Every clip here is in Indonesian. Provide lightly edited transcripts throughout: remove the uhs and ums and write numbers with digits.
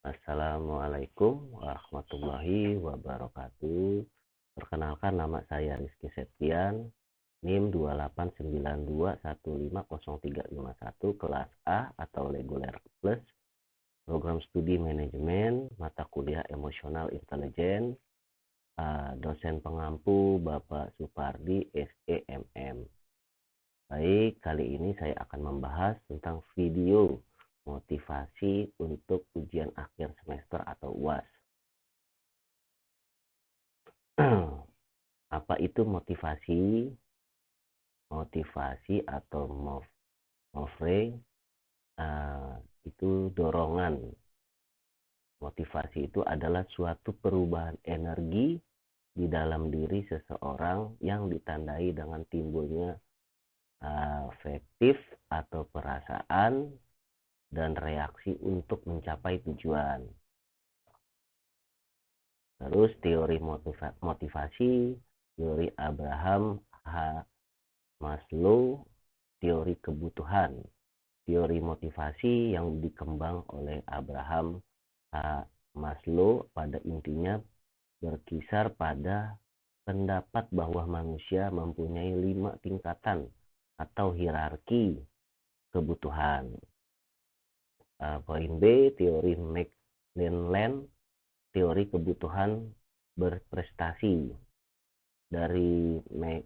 Assalamualaikum warahmatullahi wabarakatuh. Perkenalkan, nama saya Rizky Septian, NIM 289215031, kelas A atau reguler plus, program studi manajemen, mata kuliah emosional intelijen, dosen pengampu Bapak Supardi SEMM. Baik, kali ini saya akan membahas tentang video motivasi untuk ujian akhir semester atau UAS. Apa itu motivasi? Motivasi atau movre itu dorongan. Motivasi itu adalah suatu perubahan energi di dalam diri seseorang yang ditandai dengan timbulnya afektif atau perasaan dan reaksi untuk mencapai tujuan. Terus teori motivasi, teori Abraham H. Maslow, teori kebutuhan. Teori motivasi yang dikembang oleh Abraham H. Maslow pada intinya berkisar pada pendapat bahwa manusia mempunyai 5 tingkatan atau hierarki kebutuhan. Poin B, teori McClelland, teori kebutuhan berprestasi. Dari McClelland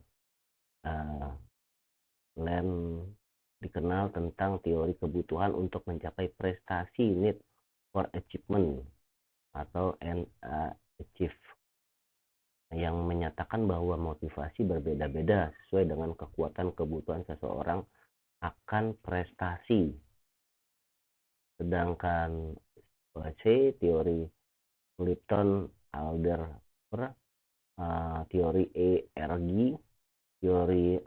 dikenal tentang teori kebutuhan untuk mencapai prestasi, need for achievement atau achieve, yang menyatakan bahwa motivasi berbeda-beda sesuai dengan kekuatan kebutuhan seseorang akan prestasi. Sedangkan C, teori Clifton Alderfer, teori ERG, teori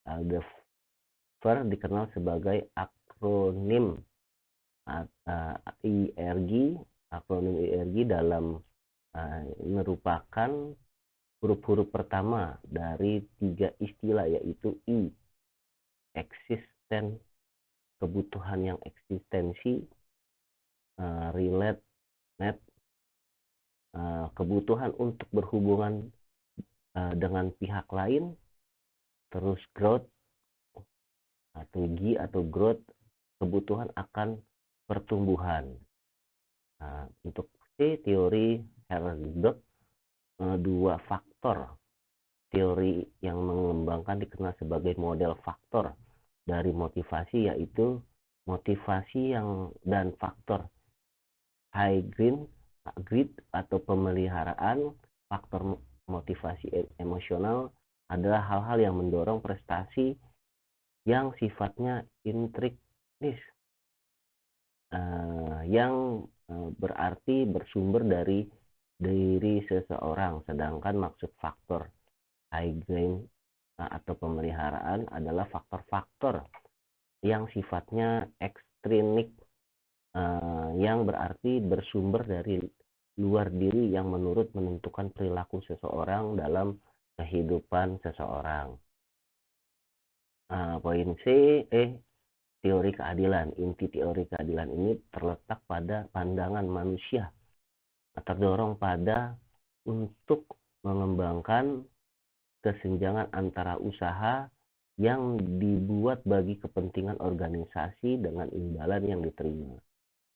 Alderfer dikenal sebagai akronim IRG. Akronim IRG dalam merupakan huruf-huruf pertama dari 3 istilah, yaitu I, eksisten, kebutuhan yang eksistensi, relate, net, kebutuhan untuk berhubungan dengan pihak lain, terus growth atau G atau growth, kebutuhan akan pertumbuhan. Untuk C, teori Herzberg, 2 faktor. Teori yang mengembangkan dikenal sebagai model faktor dari motivasi, yaitu motivasi dan faktor high grid atau pemeliharaan. Faktor motivasi emosional adalah hal-hal yang mendorong prestasi yang sifatnya intrinsik, yang berarti bersumber dari diri seseorang. Sedangkan maksud faktor high gain atau pemeliharaan adalah faktor-faktor yang sifatnya ekstrinsik, yang berarti bersumber dari luar diri, yang menentukan perilaku seseorang dalam kehidupan seseorang. Poin C, teori keadilan. Inti teori keadilan ini terletak pada pandangan manusia terdorong pada untuk mengembangkan kesenjangan antara usaha yang dibuat bagi kepentingan organisasi dengan imbalan yang diterima.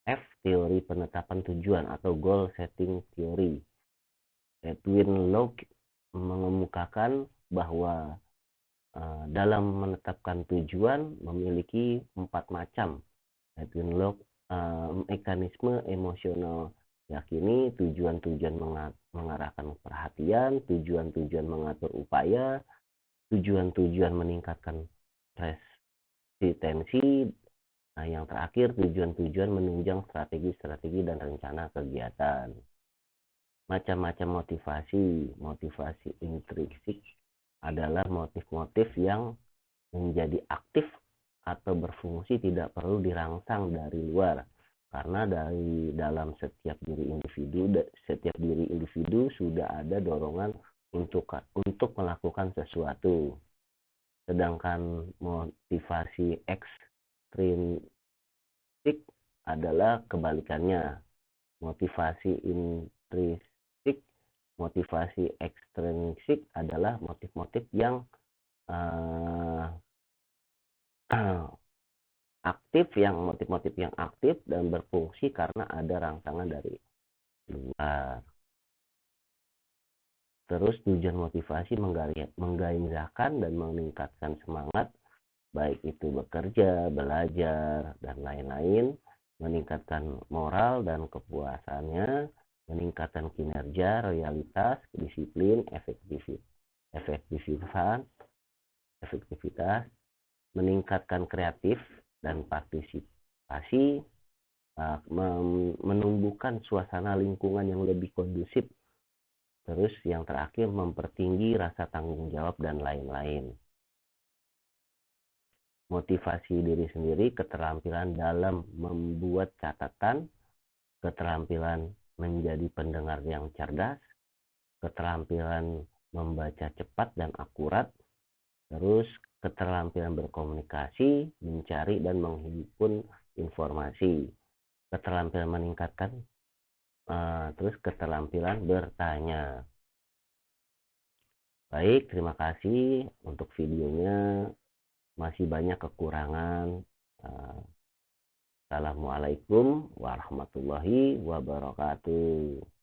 F, teori penetapan tujuan atau goal setting theory. Edwin Locke mengemukakan bahwa dalam menetapkan tujuan memiliki 4 macam. Edwin Locke, mekanisme emosional yakini tujuan-tujuan mengarahkan perhatian, tujuan-tujuan mengatur upaya, tujuan-tujuan meningkatkan resistensi, yang terakhir tujuan-tujuan menunjang strategi-strategi dan rencana kegiatan. Macam-macam motivasi intrinsik adalah motif-motif yang menjadi aktif atau berfungsi tidak perlu dirangsang dari luar, karena dari dalam setiap diri individu sudah ada dorongan untuk melakukan sesuatu. Sedangkan motivasi ekstrinsik adalah kebalikannya. Motivasi intrinsik, motivasi ekstrinsik adalah motif-motif yang motif-motif yang aktif dan berfungsi karena ada rangsangan dari luar. Terus tujuan motivasi menggairahkan dan meningkatkan semangat, baik itu bekerja, belajar, dan lain-lain, meningkatkan moral dan kepuasannya, meningkatkan kinerja, loyalitas, disiplin, efektivitas, meningkatkan kreatif dan partisipasi, menumbuhkan suasana lingkungan yang lebih kondusif. Terus yang terakhir, mempertinggi rasa tanggung jawab dan lain-lain. Motivasi diri sendiri, keterampilan dalam membuat catatan, keterampilan menjadi pendengar yang cerdas, keterampilan membaca cepat dan akurat, terus keterampilan berkomunikasi, mencari dan menghimpun informasi, keterampilan meningkatkan, terus keterampilan bertanya. Baik, terima kasih untuk videonya. Masih banyak kekurangan. Assalamualaikum warahmatullahi wabarakatuh.